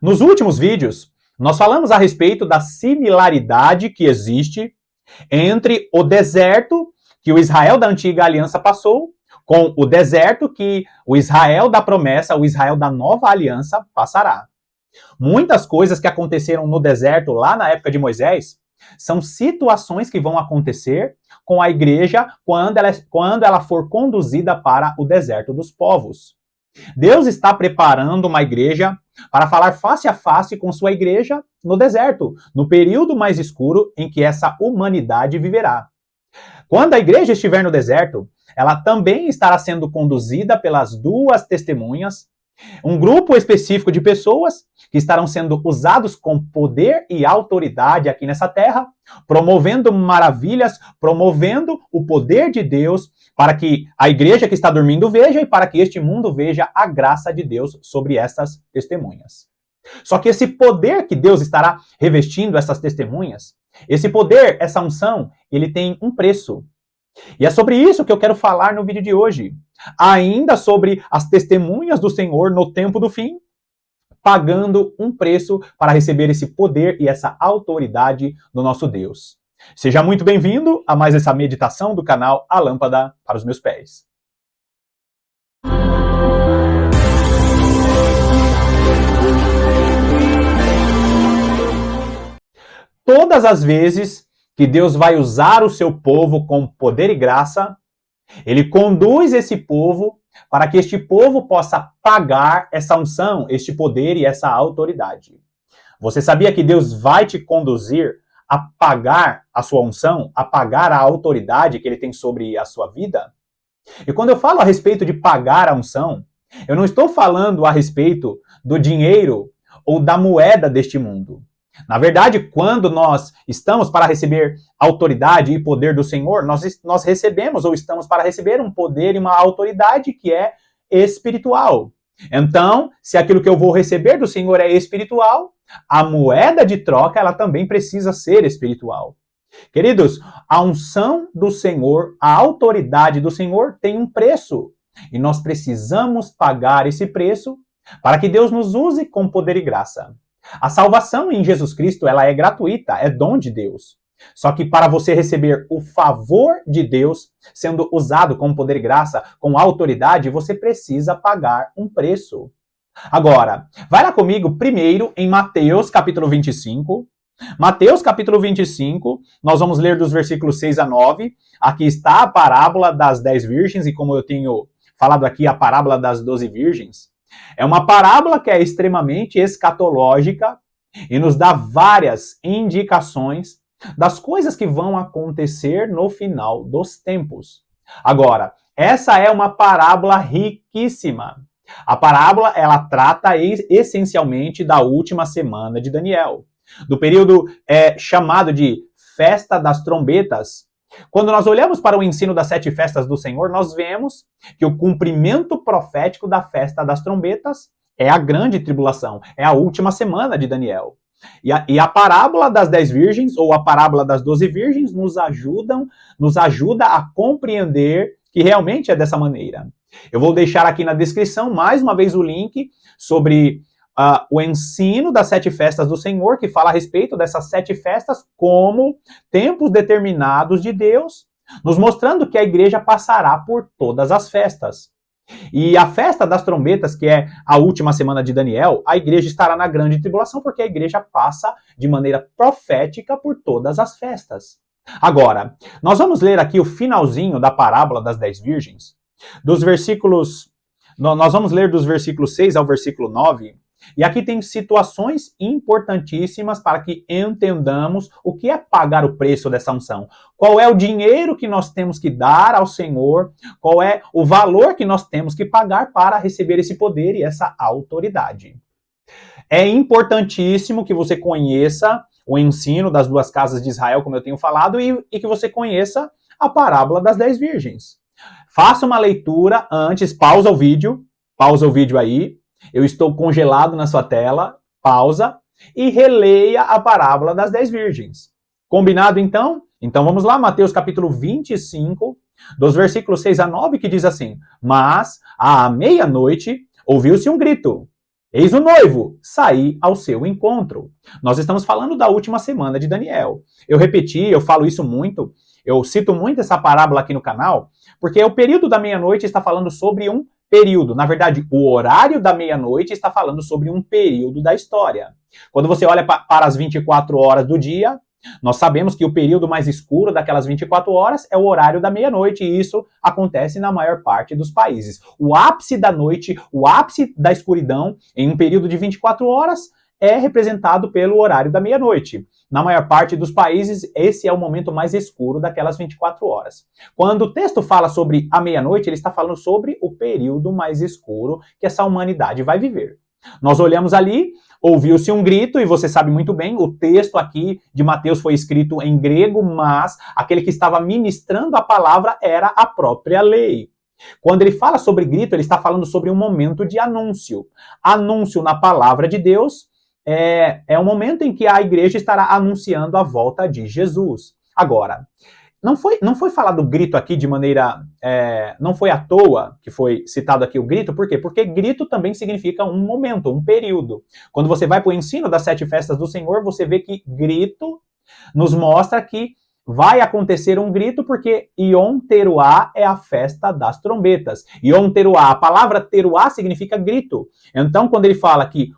Nos últimos vídeos, nós falamos a respeito da similaridade que existe entre o deserto que o Israel da antiga aliança passou com o deserto que o Israel da promessa, o Israel da nova aliança passará. Muitas coisas que aconteceram no deserto lá na época de Moisés são situações que vão acontecer com a igreja quando ela for conduzida para o deserto dos povos. Deus está preparando uma igreja para falar face a face com sua igreja no deserto, no período mais escuro em que essa humanidade viverá. Quando a igreja estiver no deserto, ela também estará sendo conduzida pelas duas testemunhas, um grupo específico de pessoas que estarão sendo usados com poder e autoridade aqui nessa terra, promovendo maravilhas, promovendo o poder de Deus para que a igreja que está dormindo veja e para que este mundo veja a graça de Deus sobre essas testemunhas. Só que esse poder que Deus estará revestindo essas testemunhas, esse poder, essa unção, ele tem um preço. E é sobre isso que eu quero falar no vídeo de hoje. Ainda sobre as testemunhas do Senhor no tempo do fim, pagando um preço para receber esse poder e essa autoridade do nosso Deus. Seja muito bem-vindo a mais essa meditação do canal A Lâmpada para os Meus Pés. Todas as vezes que Deus vai usar o seu povo com poder e graça, Ele conduz esse povo para que este povo possa pagar essa unção, este poder e essa autoridade. Você sabia que Deus vai te conduzir a pagar a sua unção, a pagar a autoridade que Ele tem sobre a sua vida? E quando eu falo a respeito de pagar a unção, eu não estou falando a respeito do dinheiro ou da moeda deste mundo. Na verdade, quando nós estamos para receber autoridade e poder do Senhor, nós recebemos ou estamos para receber um poder e uma autoridade que é espiritual. Então, se aquilo que eu vou receber do Senhor é espiritual, a moeda de troca ela também precisa ser espiritual. Queridos, a unção do Senhor, a autoridade do Senhor tem um preço. E nós precisamos pagar esse preço para que Deus nos use com poder e graça. A salvação em Jesus Cristo, ela é gratuita, é dom de Deus. Só que para você receber o favor de Deus, sendo usado com poder e graça, com autoridade, você precisa pagar um preço. Agora, vai lá comigo primeiro em Mateus capítulo 25. Mateus capítulo 25, nós vamos ler dos versículos 6 a 9. Aqui está a parábola das 10 virgens, e como eu tenho falado aqui, a parábola das 12 virgens. É uma parábola que é extremamente escatológica e nos dá várias indicações das coisas que vão acontecer no final dos tempos. Agora, essa é uma parábola riquíssima. A parábola, ela trata essencialmente da última semana de Daniel, do período chamado de Festa das Trombetas. Quando nós olhamos para o ensino das 7 festas do Senhor, nós vemos que o cumprimento profético da festa das trombetas é a grande tribulação, é a última semana de Daniel. E a parábola das 10 virgens, ou a parábola das 12 virgens, nos ajuda a compreender que realmente é dessa maneira. Eu vou deixar aqui na descrição, mais uma vez, o link sobre o ensino das 7 festas do Senhor, que fala a respeito dessas 7 festas como tempos determinados de Deus, nos mostrando que a igreja passará por todas as festas. E a festa das trombetas, que é a última semana de Daniel, a igreja estará na grande tribulação, porque a igreja passa de maneira profética por todas as festas. Agora, nós vamos ler aqui o finalzinho da parábola das 10 virgens, nós vamos ler dos versículos 6 ao versículo 9, e aqui tem situações importantíssimas para que entendamos o que é pagar o preço dessa unção. Qual é o dinheiro que nós temos que dar ao Senhor, qual é o valor que nós temos que pagar para receber esse poder e essa autoridade. É importantíssimo que você conheça o ensino das 2 casas de Israel, como eu tenho falado, e que você conheça a parábola das 10 virgens. Faça uma leitura antes, pausa o vídeo aí. Eu estou congelado na sua tela, pausa, e releia a parábola das 10 virgens. Combinado, então? Então vamos lá, Mateus capítulo 25, dos versículos 6 a 9, que diz assim: Mas, à meia-noite, ouviu-se um grito. Eis o noivo sair ao seu encontro. Nós estamos falando da última semana de Daniel. Eu repeti, eu falo isso muito, eu cito muito essa parábola aqui no canal, porque o período da meia-noite está falando sobre um período. Na verdade, o horário da meia-noite está falando sobre um período da história. Quando você olha para as 24 horas do dia, nós sabemos que o período mais escuro daquelas 24 horas é o horário da meia-noite, e isso acontece na maior parte dos países. O ápice da noite, o ápice da escuridão, em um período de 24 horas, é representado pelo horário da meia-noite. Na maior parte dos países, esse é o momento mais escuro daquelas 24 horas. Quando o texto fala sobre a meia-noite, ele está falando sobre o período mais escuro que essa humanidade vai viver. Nós olhamos ali, ouviu-se um grito, e você sabe muito bem, o texto aqui de Mateus foi escrito em grego, mas aquele que estava ministrando a palavra era a própria lei. Quando ele fala sobre grito, ele está falando sobre um momento de anúncio. Anúncio na palavra de Deus é o momento em que a igreja estará anunciando a volta de Jesus. Agora, não foi falado grito aqui de maneira... não foi à toa que foi citado aqui o grito. Por quê? Porque grito também significa um momento, um período. Quando você vai para o ensino das 7 festas do Senhor, você vê que grito nos mostra que vai acontecer um grito, porque Yom Teruah é a festa das trombetas. Yom Teruah, a palavra Teruah significa grito. Então, quando ele fala que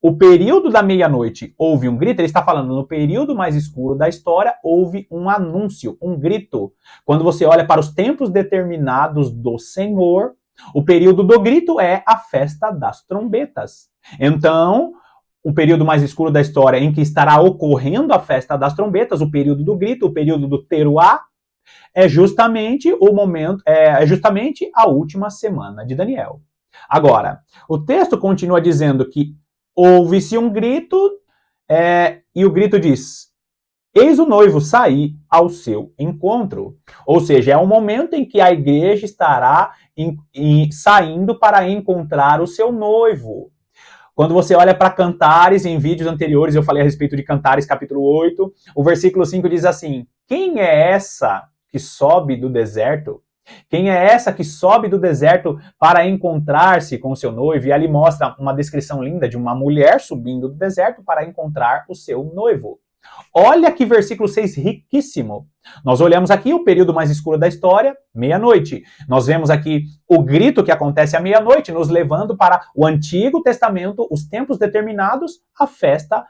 o período da meia-noite houve um grito, ele está falando no período mais escuro da história, houve um anúncio, um grito. Quando você olha para os tempos determinados do Senhor, o período do grito é a festa das trombetas. Então, o período mais escuro da história em que estará ocorrendo a festa das trombetas, o período do grito, o período do Teruah, é justamente o momento, é justamente a última semana de Daniel. Agora, o texto continua dizendo que houve-se um grito, e o grito diz: eis o noivo sair ao seu encontro. Ou seja, é o momento em que a igreja estará saindo para encontrar o seu noivo. Quando você olha para Cantares, em vídeos anteriores eu falei a respeito de Cantares capítulo 8, o versículo 5 diz assim: quem é essa que sobe do deserto? Quem é essa que sobe do deserto para encontrar-se com o seu noivo? E ali mostra uma descrição linda de uma mulher subindo do deserto para encontrar o seu noivo. Olha que versículo 6 riquíssimo. Nós olhamos aqui o período mais escuro da história, meia-noite. Nós vemos aqui o grito que acontece à meia-noite, nos levando para o Antigo Testamento, os tempos determinados, a festa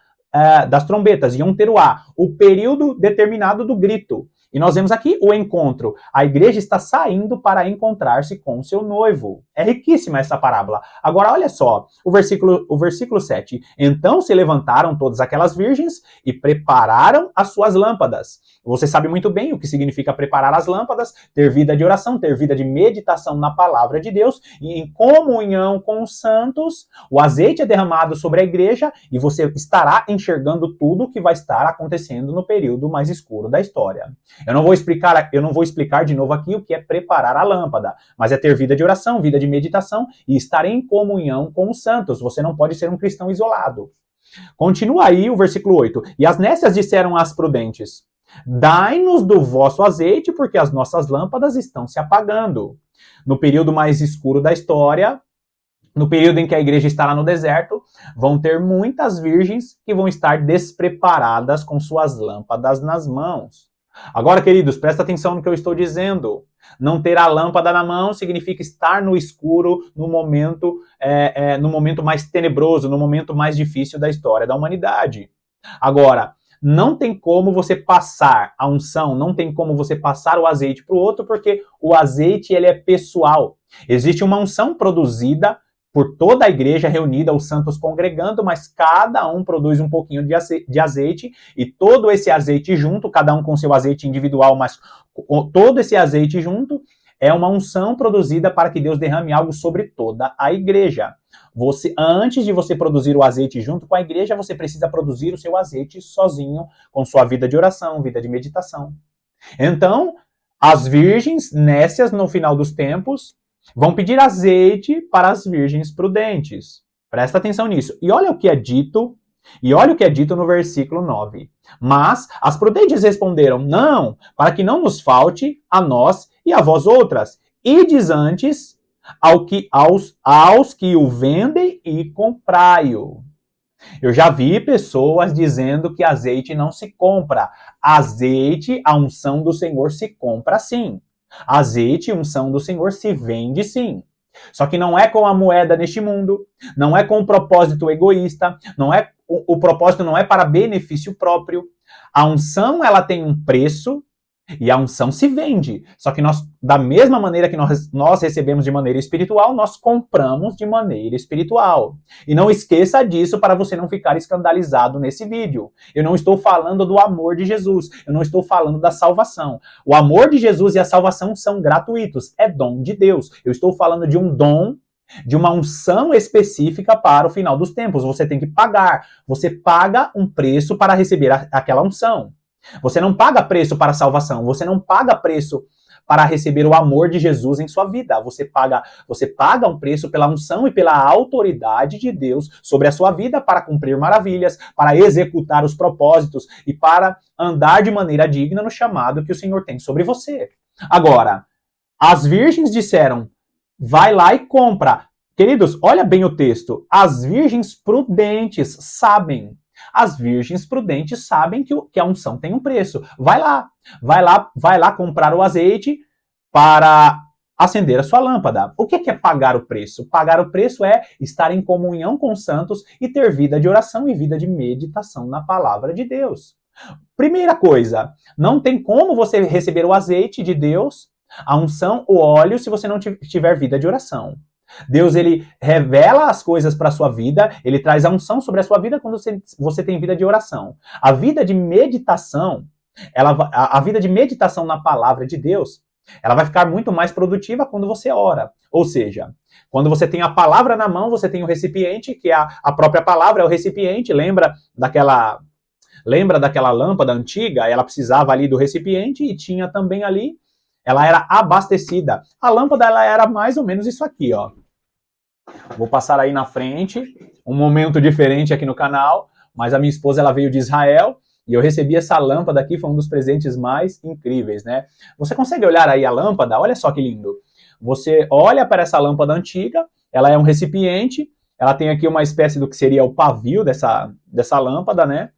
das trombetas, Yom Teruah, o período determinado do grito. E nós vemos aqui o encontro. A igreja está saindo para encontrar-se com o seu noivo. É riquíssima essa parábola. Agora, olha só, o versículo 7. Então se levantaram todas aquelas virgens e prepararam as suas lâmpadas. Você sabe muito bem o que significa preparar as lâmpadas, ter vida de oração, ter vida de meditação na palavra de Deus, e em comunhão com os santos, o azeite é derramado sobre a igreja e você estará enxergando tudo o que vai estar acontecendo no período mais escuro da história. Eu não vou explicar de novo aqui o que é preparar a lâmpada, mas é ter vida de oração, vida de meditação e estar em comunhão com os santos. Você não pode ser um cristão isolado. Continua aí o versículo 8. E as nécias disseram às prudentes: dai-nos do vosso azeite, porque as nossas lâmpadas estão se apagando. No período mais escuro da história, no período em que a igreja estará no deserto, vão ter muitas virgens que vão estar despreparadas com suas lâmpadas nas mãos. Agora, queridos, presta atenção no que eu estou dizendo. Não ter a lâmpada na mão significa estar no escuro no momento mais tenebroso, no momento mais difícil da história da humanidade. Agora, não tem como você passar a unção, não tem como você passar o azeite para o outro, porque o azeite ele é pessoal. Existe uma unção produzida por toda a igreja reunida, os santos congregando, mas cada um produz um pouquinho de azeite, e todo esse azeite junto, cada um com seu azeite individual, mas todo esse azeite junto, é uma unção produzida para que Deus derrame algo sobre toda a igreja. Antes de você produzir o azeite junto com a igreja, você precisa produzir o seu azeite sozinho, com sua vida de oração, vida de meditação. Então, as virgens nécias no final dos tempos vão pedir azeite para as virgens prudentes. Presta atenção nisso. E olha o que é dito no versículo 9. Mas as prudentes responderam: não, para que não nos falte a nós e a vós outras. Ides antes aos que o vendem e comprai-o. Eu já vi pessoas dizendo que azeite não se compra. Azeite, a unção do Senhor se compra sim. Azeite, a unção do Senhor se vende sim. Só que não é com a moeda neste mundo, não é com o propósito egoísta, o propósito não é para benefício próprio. A unção, ela tem um preço, e a unção se vende. Só que nós, da mesma maneira que nós recebemos de maneira espiritual, nós compramos de maneira espiritual. E não esqueça disso para você não ficar escandalizado nesse vídeo. Eu não estou falando do amor de Jesus. Eu não estou falando da salvação. O amor de Jesus e a salvação são gratuitos. É dom de Deus. Eu estou falando de um dom, de uma unção específica para o final dos tempos. Você tem que pagar. Você paga um preço para receber aquela unção. Você não paga preço para a salvação, você não paga preço para receber o amor de Jesus em sua vida. Você paga um preço pela unção e pela autoridade de Deus sobre a sua vida para cumprir maravilhas, para executar os propósitos e para andar de maneira digna no chamado que o Senhor tem sobre você. Agora, as virgens disseram, vai lá e compra. Queridos, olha bem o texto. As virgens prudentes sabem. As virgens prudentes sabem que a unção tem um preço. Vai lá comprar o azeite para acender a sua lâmpada. O que é pagar o preço? Pagar o preço é estar em comunhão com os santos e ter vida de oração e vida de meditação na palavra de Deus. Primeira coisa, não tem como você receber o azeite de Deus, a unção, o óleo, se você não tiver vida de oração. Deus, ele revela as coisas para a sua vida, ele traz a unção sobre a sua vida quando você tem vida de oração. A vida de meditação, a vida de meditação na palavra de Deus, ela vai ficar muito mais produtiva quando você ora. Ou seja, quando você tem a palavra na mão, você tem o recipiente, que é a própria palavra, é o recipiente. Lembra daquela lâmpada antiga? Ela precisava ali do recipiente e tinha também ali, ela era abastecida. A lâmpada, ela era mais ou menos isso aqui, ó. Vou passar aí na frente, um momento diferente aqui no canal, mas a minha esposa, ela veio de Israel e eu recebi essa lâmpada aqui, foi um dos presentes mais incríveis, né? Você consegue olhar aí a lâmpada? Olha só que lindo. Você olha para essa lâmpada antiga, ela é um recipiente, ela tem aqui uma espécie do que seria o pavio dessa lâmpada, né?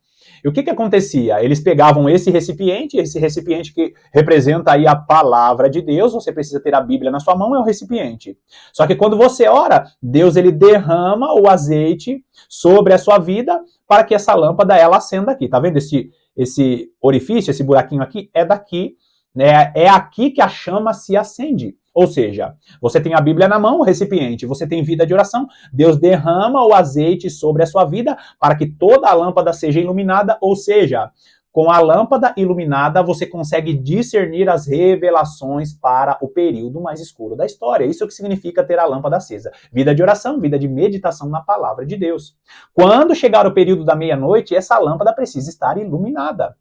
E o que acontecia? Eles pegavam esse recipiente que representa aí a palavra de Deus, você precisa ter a Bíblia na sua mão, é o recipiente. Só que quando você ora, Deus, ele derrama o azeite sobre a sua vida para que essa lâmpada, ela acenda aqui. Tá vendo esse orifício, esse buraquinho aqui? É daqui, né? É aqui que a chama se acende. Ou seja, você tem a Bíblia na mão, o recipiente, você tem vida de oração, Deus derrama o azeite sobre a sua vida para que toda a lâmpada seja iluminada, ou seja, com a lâmpada iluminada você consegue discernir as revelações para o período mais escuro da história. Isso que significa ter a lâmpada acesa. Vida de oração, vida de meditação na palavra de Deus. Quando chegar o período da meia-noite, essa lâmpada precisa estar iluminada.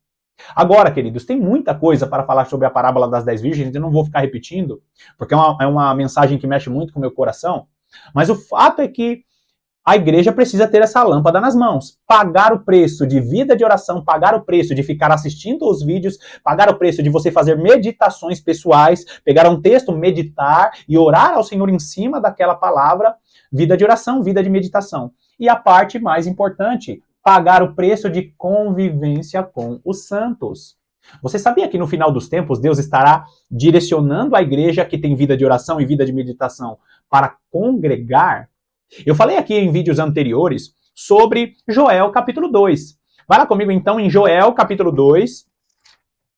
Agora, queridos, tem muita coisa para falar sobre a parábola das 10 virgens, eu não vou ficar repetindo, porque é uma mensagem que mexe muito com o meu coração, mas o fato é que a igreja precisa ter essa lâmpada nas mãos, pagar o preço de vida de oração, pagar o preço de ficar assistindo os vídeos, pagar o preço de você fazer meditações pessoais, pegar um texto, meditar e orar ao Senhor em cima daquela palavra, vida de oração, vida de meditação. E a parte mais importante, pagar o preço de convivência com os santos. Você sabia que no final dos tempos Deus estará direcionando a igreja que tem vida de oração e vida de meditação para congregar? Eu falei aqui em vídeos anteriores sobre Joel capítulo 2. Vai lá comigo então em Joel capítulo 2.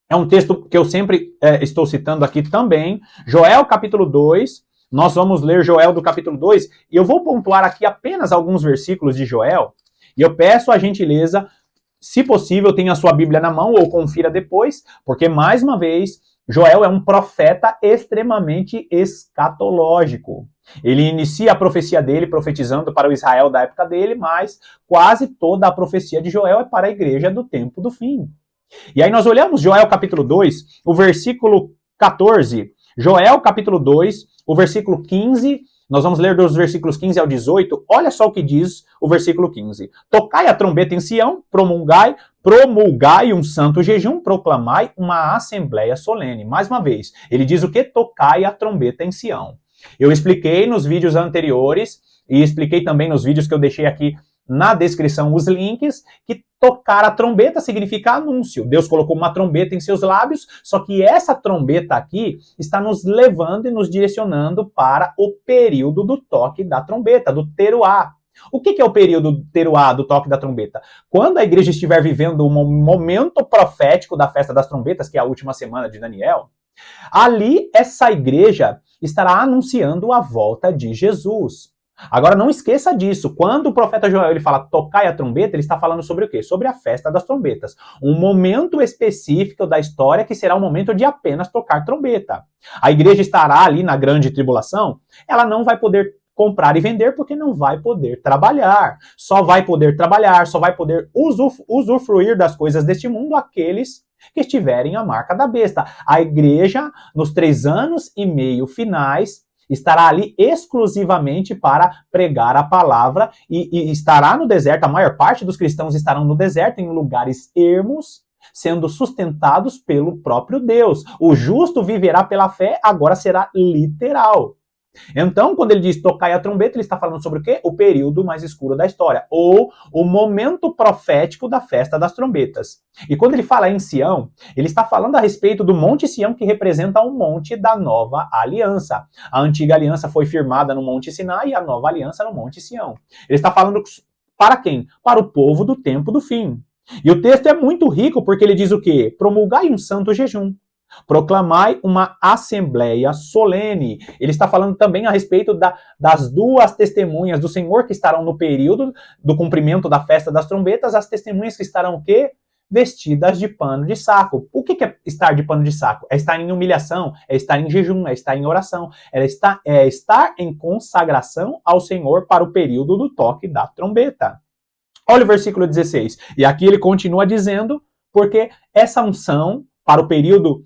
É um texto que eu sempre estou citando aqui também. Joel capítulo 2. Nós vamos ler Joel do capítulo 2 e eu vou pontuar aqui apenas alguns versículos de Joel. E eu peço a gentileza, se possível, tenha a sua Bíblia na mão ou confira depois, porque, mais uma vez, Joel é um profeta extremamente escatológico. Ele inicia a profecia dele profetizando para o Israel da época dele, mas quase toda a profecia de Joel é para a igreja do tempo do fim. E aí nós olhamos Joel capítulo 2, o versículo 14, Joel capítulo 2, o versículo 15, nós vamos ler dos versículos 15 ao 18, olha só o que diz o versículo 15. Tocai a trombeta em Sião, promulgai um santo jejum, proclamai uma assembleia solene. Mais uma vez, ele diz o que? Tocai a trombeta em Sião. Eu expliquei nos vídeos anteriores e expliquei também nos vídeos que eu deixei aqui na descrição os links, que tocar a trombeta significa anúncio. Deus colocou uma trombeta em seus lábios, só que essa trombeta aqui está nos levando e nos direcionando para o período do toque da trombeta, do teruá. O que é o período teruá do toque da trombeta? Quando a igreja estiver vivendo um momento profético da festa das trombetas, que é a última semana de Daniel, ali essa igreja estará anunciando a volta de Jesus. Agora não esqueça disso, quando o profeta Joel ele fala tocai a trombeta, ele está falando sobre o quê? Sobre a festa das trombetas. Um momento específico da história que será um momento de apenas tocar trombeta. A igreja estará ali na grande tribulação, ela não vai poder comprar e vender porque não vai poder trabalhar. Só vai poder trabalhar, só vai poder usufruir das coisas deste mundo aqueles que estiverem à marca da besta. A igreja, nos 3 anos e meio finais, estará ali exclusivamente para pregar a palavra e estará no deserto, a maior parte dos cristãos estarão no deserto, em lugares ermos, sendo sustentados pelo próprio Deus. O justo viverá pela fé, agora será literal. Então, quando ele diz tocai a trombeta, ele está falando sobre o quê? O período mais escuro da história, ou o momento profético da festa das trombetas. E quando ele fala em Sião, ele está falando a respeito do Monte Sião, que representa um monte da nova aliança. A antiga aliança foi firmada no Monte Sinai e a nova aliança no Monte Sião. Ele está falando para quem? Para o povo do tempo do fim. E o texto é muito rico porque ele diz o quê? Promulgai um santo jejum. Proclamai uma assembleia solene. Ele está falando também a respeito das 2 testemunhas do Senhor que estarão no período do cumprimento da festa das trombetas, as testemunhas que estarão o quê? Vestidas de pano de saco. O que é estar de pano de saco? É estar em humilhação, é estar em jejum, é estar em oração, é estar em consagração ao Senhor para o período do toque da trombeta. Olha o versículo 16. E aqui ele continua dizendo, porque essa unção para o período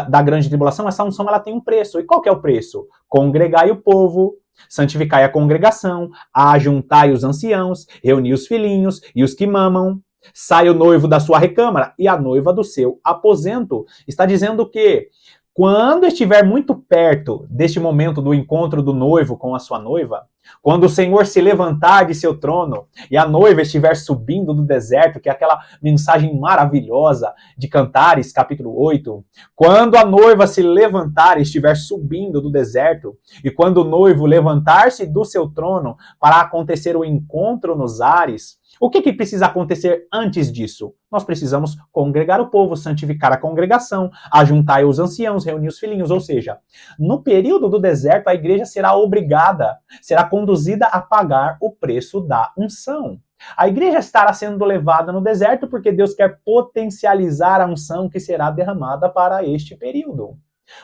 da grande tribulação, essa unção ela tem um preço. E qual que é o preço? Congregai o povo, santificai a congregação, ajuntai os anciãos, reuni os filhinhos e os que mamam, sai o noivo da sua recâmara e a noiva do seu aposento. Está dizendo que quando estiver muito perto deste momento do encontro do noivo com a sua noiva, quando o Senhor se levantar de seu trono e a noiva estiver subindo do deserto, que é aquela mensagem maravilhosa de Cantares, capítulo 8, quando a noiva se levantar e estiver subindo do deserto, e quando o noivo levantar-se do seu trono para acontecer o encontro nos ares, o que precisa acontecer antes disso? Nós precisamos congregar o povo, santificar a congregação, ajuntar os anciãos, reunir os filhinhos. Ou seja, no período do deserto, a igreja será obrigada, será conduzida a pagar o preço da unção. A igreja estará sendo levada no deserto porque Deus quer potencializar a unção que será derramada para este período.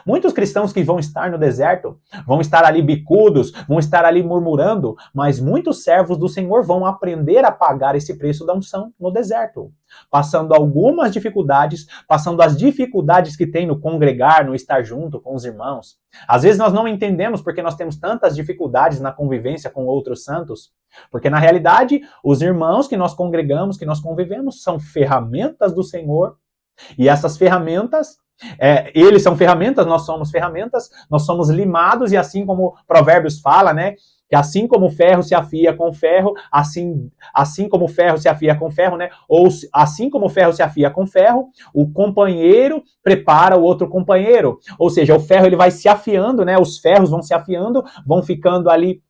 Muitos cristãos que vão estar no deserto, vão estar ali bicudos, vão estar ali murmurando, mas muitos servos do Senhor vão aprender a pagar esse preço da unção no deserto, passando algumas dificuldades, passando as dificuldades que tem no congregar, no estar junto com os irmãos. Às vezes nós não entendemos porque nós temos tantas dificuldades na convivência com outros santos, porque na realidade os irmãos que nós congregamos, que nós convivemos, são ferramentas do Senhor, e essas ferramentas eles são ferramentas, nós somos limados, e assim como Provérbios fala, né, que assim como o ferro se afia com ferro, assim como o ferro se afia com ferro, né, ou assim como o ferro se afia com ferro, o companheiro prepara o outro companheiro, ou seja, o ferro ele vai se afiando, né, os ferros vão se afiando, vão ficando ali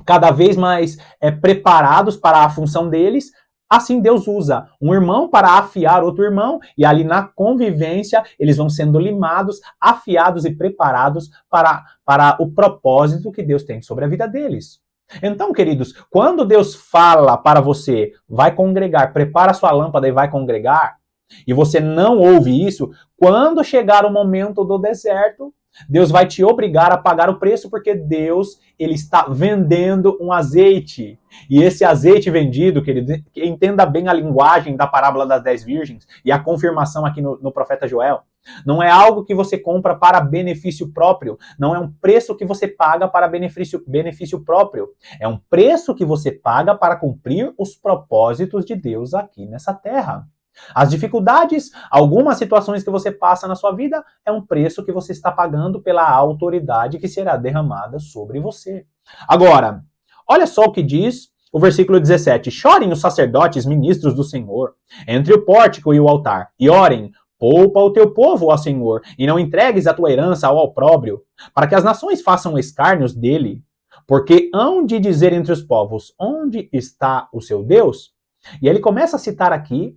cada vez mais preparados para a função deles. Assim Deus usa um irmão para afiar outro irmão, e ali na convivência eles vão sendo limados, afiados e preparados para o propósito que Deus tem sobre a vida deles. Então, queridos, quando Deus fala para você, vai congregar, prepara sua lâmpada e vai congregar, e você não ouve isso, quando chegar o momento do deserto, Deus vai te obrigar a pagar o preço, porque Deus ele está vendendo um azeite. E esse azeite vendido, querido, entenda bem a linguagem da parábola das 10 virgens e a confirmação aqui no profeta Joel. Não é algo que você compra para benefício próprio. Não é um preço que você paga para benefício próprio. É um preço que você paga para cumprir os propósitos de Deus aqui nessa terra. As dificuldades, algumas situações que você passa na sua vida, é um preço que você está pagando pela autoridade que será derramada sobre você. Agora, olha só o que diz o versículo 17. Chorem os sacerdotes, ministros do Senhor, entre o pórtico e o altar, e orem, poupa o teu povo, ó Senhor, e não entregues a tua herança ao opróbrio, para que as nações façam escárnios dele. Porque hão de dizer entre os povos, onde está o seu Deus? E ele começa a citar aqui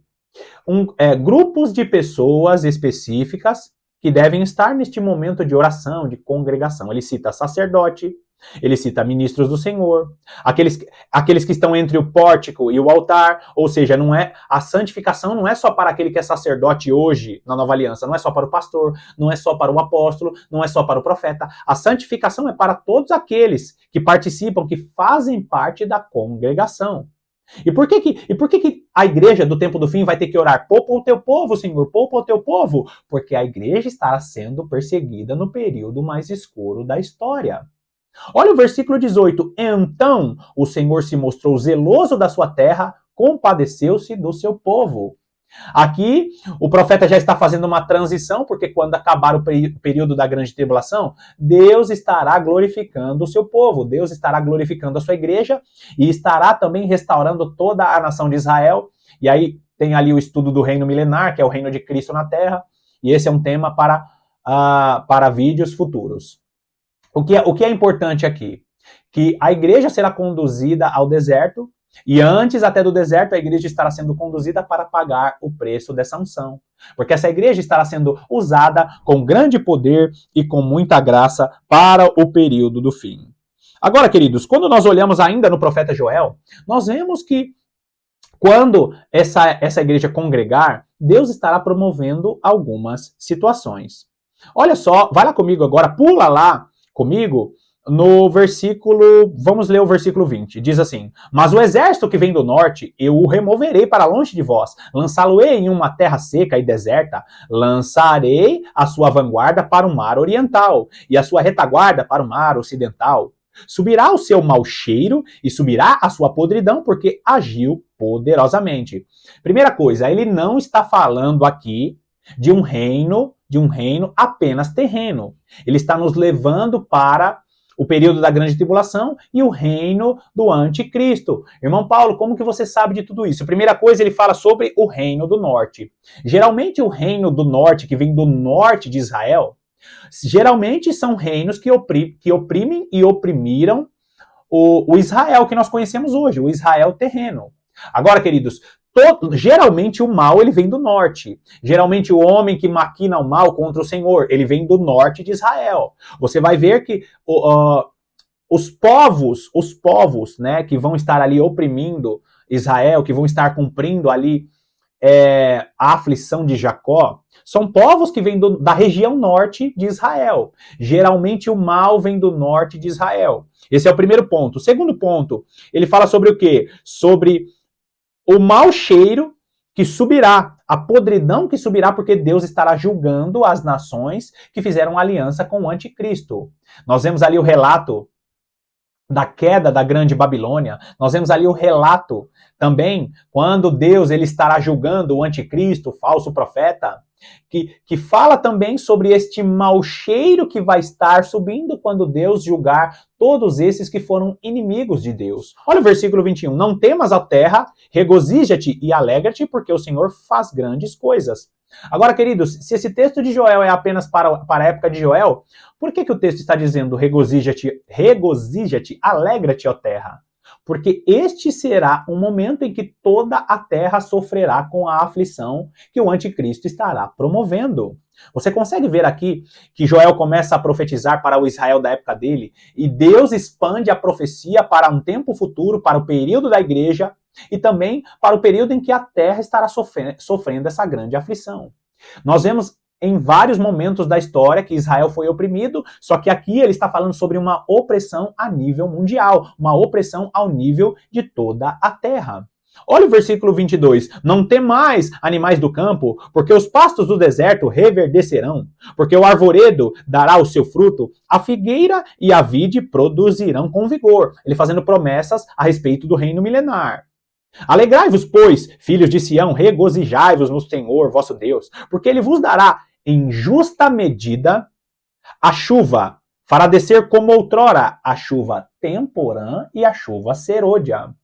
grupos de pessoas específicas que devem estar neste momento de oração, de congregação. Ele cita sacerdote, ele cita ministros do Senhor, aqueles que estão entre o pórtico e o altar, ou seja, a santificação não é só para aquele que é sacerdote hoje na Nova Aliança, não é só para o pastor, não é só para o apóstolo, não é só para o profeta. A santificação é para todos aqueles que participam, que fazem parte da congregação. E por que a igreja do tempo do fim vai ter que orar? Poupa o teu povo, Senhor, poupa o teu povo. Porque a igreja estará sendo perseguida no período mais escuro da história. Olha o versículo 18. Então o Senhor se mostrou zeloso da sua terra, compadeceu-se do seu povo. Aqui, o profeta já está fazendo uma transição, porque quando acabar o período da grande tribulação, Deus estará glorificando o seu povo, Deus estará glorificando a sua igreja e estará também restaurando toda a nação de Israel. E aí tem ali o estudo do reino milenar, que é o reino de Cristo na terra, e esse é um tema para vídeos futuros. O que é importante aqui? Que a igreja será conduzida ao deserto, e antes até do deserto, a igreja estará sendo conduzida para pagar o preço dessa unção. Porque essa igreja estará sendo usada com grande poder e com muita graça para o período do fim. Agora, queridos, quando nós olhamos ainda no profeta Joel, nós vemos que quando essa igreja congregar, Deus estará promovendo algumas situações. Olha só, vai lá comigo agora, pula lá comigo, no versículo, vamos ler o versículo 20, diz assim: mas o exército que vem do norte, eu o removerei para longe de vós, lançá-lo-ei em uma terra seca e deserta, lançarei a sua vanguarda para o mar oriental, e a sua retaguarda para o mar ocidental. Subirá o seu mau cheiro e subirá a sua podridão, porque agiu poderosamente. Primeira coisa, ele não está falando aqui de um reino apenas terreno. Ele está nos levando para o período da grande tribulação e o reino do anticristo. Irmão Paulo, como que você sabe de tudo isso? Primeira coisa, ele fala sobre o reino do norte. Geralmente o reino do norte, que vem do norte de Israel, geralmente são reinos que oprimem e oprimiram o Israel que nós conhecemos hoje, o Israel terreno. Agora, queridos, geralmente o mal ele vem do norte. Geralmente o homem que maquina o mal contra o Senhor, ele vem do norte de Israel. Você vai ver que os povos, né, que vão estar ali oprimindo Israel, que vão estar cumprindo ali a aflição de Jacó, são povos que vêm da região norte de Israel. Geralmente o mal vem do norte de Israel. Esse é o primeiro ponto. O segundo ponto, ele fala sobre o quê? Sobre o mau cheiro que subirá, a podridão que subirá, porque Deus estará julgando as nações que fizeram aliança com o anticristo. Nós vemos ali o relato da queda da grande Babilônia. Nós vemos ali o relato também quando Deus ele estará julgando o anticristo, o falso profeta, que fala também sobre este mau cheiro que vai estar subindo quando Deus julgar todos esses que foram inimigos de Deus. Olha o versículo 21. Não temas a terra, regozija-te e alegra-te, porque o Senhor faz grandes coisas. Agora, queridos, se esse texto de Joel é apenas para a época de Joel, por que o texto está dizendo regozija-te, alegra-te, ó terra? Porque este será um momento em que toda a terra sofrerá com a aflição que o anticristo estará promovendo. Você consegue ver aqui que Joel começa a profetizar para o Israel da época dele, e Deus expande a profecia para um tempo futuro, para o período da igreja, e também para o período em que a terra estará sofrendo essa grande aflição. Nós vemos em vários momentos da história que Israel foi oprimido, só que aqui ele está falando sobre uma opressão a nível mundial, uma opressão ao nível de toda a terra. Olha o versículo 22. Não temais, animais do campo, porque os pastos do deserto reverdecerão, porque o arvoredo dará o seu fruto, a figueira e a vide produzirão com vigor. Ele fazendo promessas a respeito do reino milenar. Alegrai-vos, pois, filhos de Sião, regozijai-vos no Senhor, vosso Deus, porque ele vos dará em justa medida a chuva, fará descer como outrora a chuva temporã e a chuva serôdia.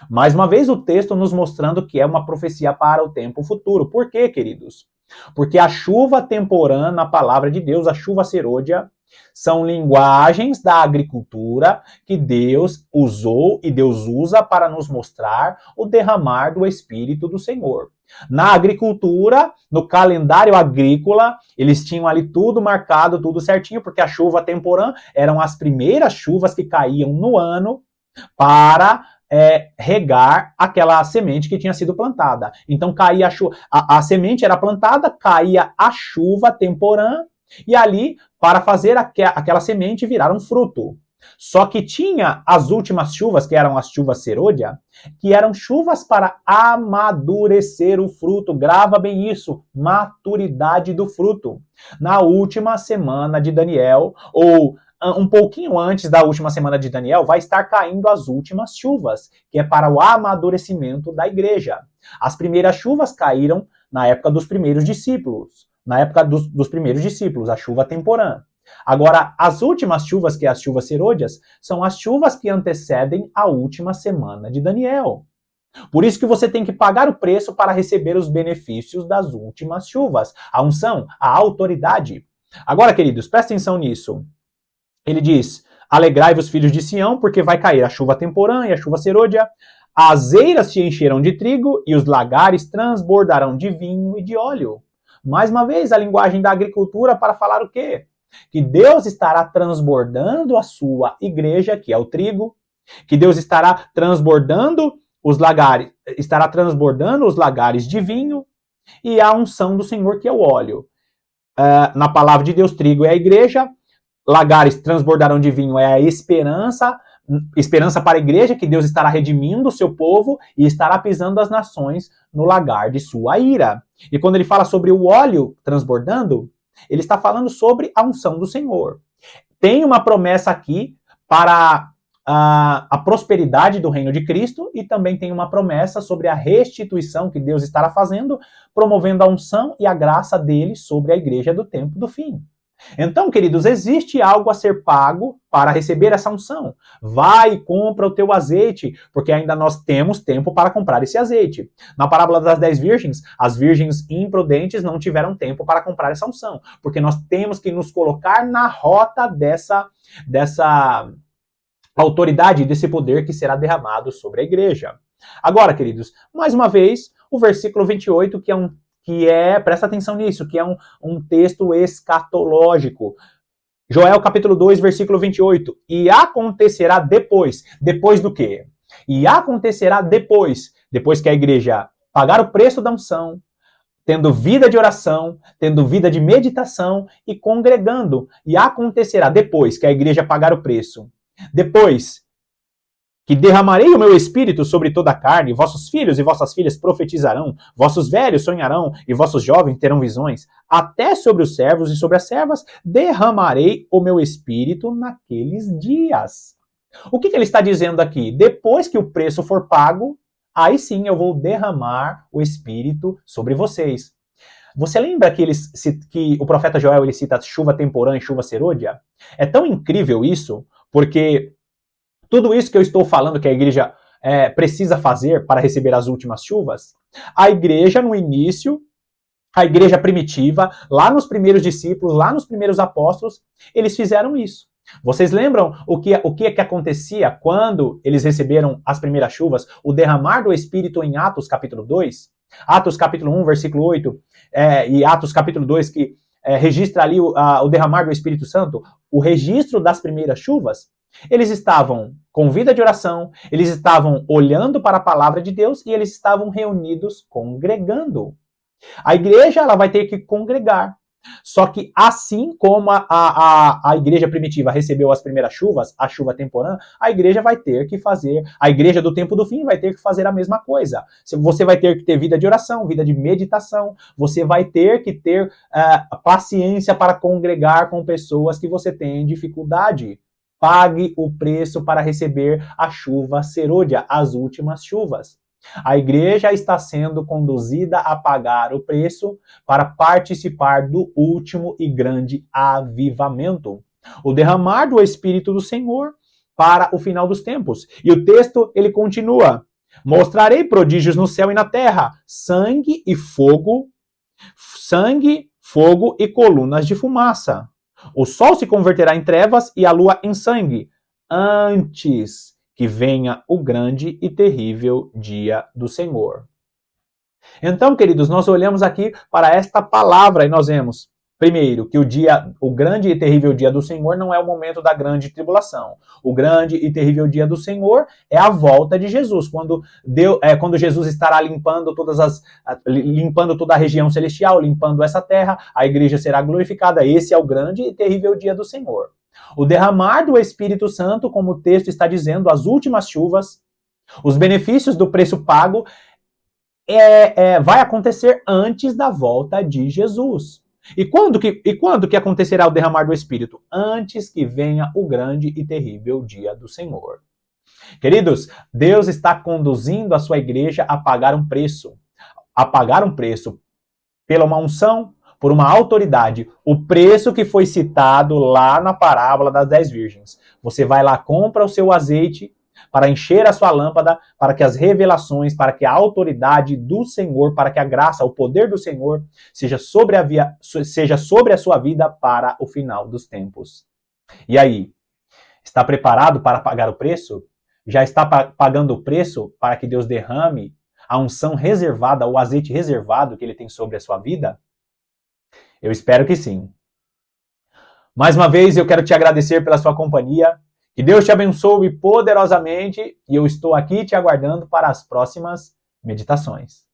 Mais uma vez o texto nos mostrando que é uma profecia para o tempo futuro. Por quê, queridos? Porque a chuva temporã, na palavra de Deus, a chuva serôdia, são linguagens da agricultura que Deus usou e Deus usa para nos mostrar o derramar do Espírito do Senhor. Na agricultura, no calendário agrícola, eles tinham ali tudo marcado, tudo certinho, porque a chuva temporã eram as primeiras chuvas que caíam no ano para regar aquela semente que tinha sido plantada. Então caía a semente era plantada, caía a chuva temporã, e ali, para fazer aquela semente virar um fruto. Só que tinha as últimas chuvas, que eram as chuvas serôdia, que eram chuvas para amadurecer o fruto. Grava bem isso, maturidade do fruto. Na última semana de Daniel, ou um pouquinho antes da última semana de Daniel, vai estar caindo as últimas chuvas, que é para o amadurecimento da igreja. As primeiras chuvas caíram na época dos primeiros discípulos. Na época dos primeiros discípulos, a chuva temporã. Agora, as últimas chuvas, que é as chuvas serôdias, são as chuvas que antecedem a última semana de Daniel. Por isso que você tem que pagar o preço para receber os benefícios das últimas chuvas. A unção, a autoridade. Agora, queridos, presta atenção nisso. Ele diz, alegrai-vos, filhos de Sião, porque vai cair a chuva temporã e a chuva serôdia. As eiras se encherão de trigo e os lagares transbordarão de vinho e de óleo. Mais uma vez, a linguagem da agricultura para falar o quê? Que Deus estará transbordando a sua igreja, que é o trigo, que Deus estará transbordando os lagares de vinho, e a unção do Senhor, que é o óleo. Na palavra de Deus, trigo é a igreja, lagares transbordarão de vinho é a esperança para a igreja, que Deus estará redimindo o seu povo e estará pisando as nações no lagar de sua ira. E quando ele fala sobre o óleo transbordando, ele está falando sobre a unção do Senhor. Tem uma promessa aqui para a prosperidade do reino de Cristo, e também tem uma promessa sobre a restituição que Deus estará fazendo, promovendo a unção e a graça dele sobre a igreja do tempo do fim. Então, queridos, existe algo a ser pago para receber essa unção. Vai e compra o teu azeite, porque ainda nós temos tempo para comprar esse azeite. Na parábola das 10 virgens, as virgens imprudentes não tiveram tempo para comprar essa unção, porque nós temos que nos colocar na rota dessa autoridade, desse poder que será derramado sobre a igreja. Agora, queridos, mais uma vez, o versículo 28, presta atenção nisso, que é um texto escatológico. Joel capítulo 2, versículo 28. E acontecerá depois do quê? E acontecerá depois que a igreja pagar o preço da unção, tendo vida de oração, tendo vida de meditação e congregando. E acontecerá depois que a igreja pagar o preço. Depois que derramarei o meu espírito sobre toda a carne, vossos filhos e vossas filhas profetizarão, vossos velhos sonharão e vossos jovens terão visões, até sobre os servos e sobre as servas derramarei o meu espírito naqueles dias. O que ele está dizendo aqui? Depois que o preço for pago, aí sim eu vou derramar o espírito sobre vocês. Você lembra que o profeta Joel ele cita chuva temporã e chuva serôdia? É tão incrível isso, porque tudo isso que eu estou falando que a igreja precisa fazer para receber as últimas chuvas, a igreja no início, a igreja primitiva, lá nos primeiros discípulos, lá nos primeiros apóstolos, eles fizeram isso. Vocês lembram o que acontecia quando eles receberam as primeiras chuvas? O derramar do Espírito em Atos capítulo 2? Atos capítulo 1, versículo 8, e Atos capítulo 2, que registra ali o derramar do Espírito Santo, o registro das primeiras chuvas. Eles estavam com vida de oração, eles estavam olhando para a palavra de Deus e eles estavam reunidos congregando. A igreja ela vai ter que congregar. Só que assim como a igreja primitiva recebeu as primeiras chuvas, a chuva temporã, a igreja vai ter que fazer, a igreja do tempo do fim vai ter que fazer a mesma coisa. Você vai ter que ter vida de oração, vida de meditação, você vai ter que ter paciência para congregar com pessoas que você tem dificuldade. Pague o preço para receber a chuva serôdia, as últimas chuvas. A igreja está sendo conduzida a pagar o preço para participar do último e grande avivamento, o derramar do Espírito do Senhor para o final dos tempos. E o texto, ele continua: mostrarei prodígios no céu e na terra, sangue, fogo e colunas de fumaça. O sol se converterá em trevas e a lua em sangue, antes que venha o grande e terrível dia do Senhor. Então, queridos, nós olhamos aqui para esta palavra e nós vemos, primeiro, que o grande e terrível dia do Senhor não é o momento da grande tribulação. O grande e terrível dia do Senhor é a volta de Jesus, quando Jesus estará limpando toda a região celestial, limpando essa terra, a igreja será glorificada. Esse é o grande e terrível dia do Senhor. O derramar do Espírito Santo, como o texto está dizendo, as últimas chuvas, os benefícios do preço pago, vai acontecer antes da volta de Jesus. E quando que acontecerá o derramar do Espírito? Antes que venha o grande e terrível dia do Senhor. Queridos, Deus está conduzindo a sua igreja a pagar um preço pela uma unção, por uma autoridade, o preço que foi citado lá na parábola das 10 virgens. Você vai lá, compra o seu azeite para encher a sua lâmpada, para que as revelações, para que a autoridade do Senhor, para que a graça, o poder do Senhor seja sobre a sua vida para o final dos tempos. E aí, está preparado para pagar o preço? Já está pagando o preço para que Deus derrame a unção reservada, o azeite reservado que Ele tem sobre a sua vida? Eu espero que sim. Mais uma vez, eu quero te agradecer pela sua companhia. Que Deus te abençoe poderosamente e eu estou aqui te aguardando para as próximas meditações.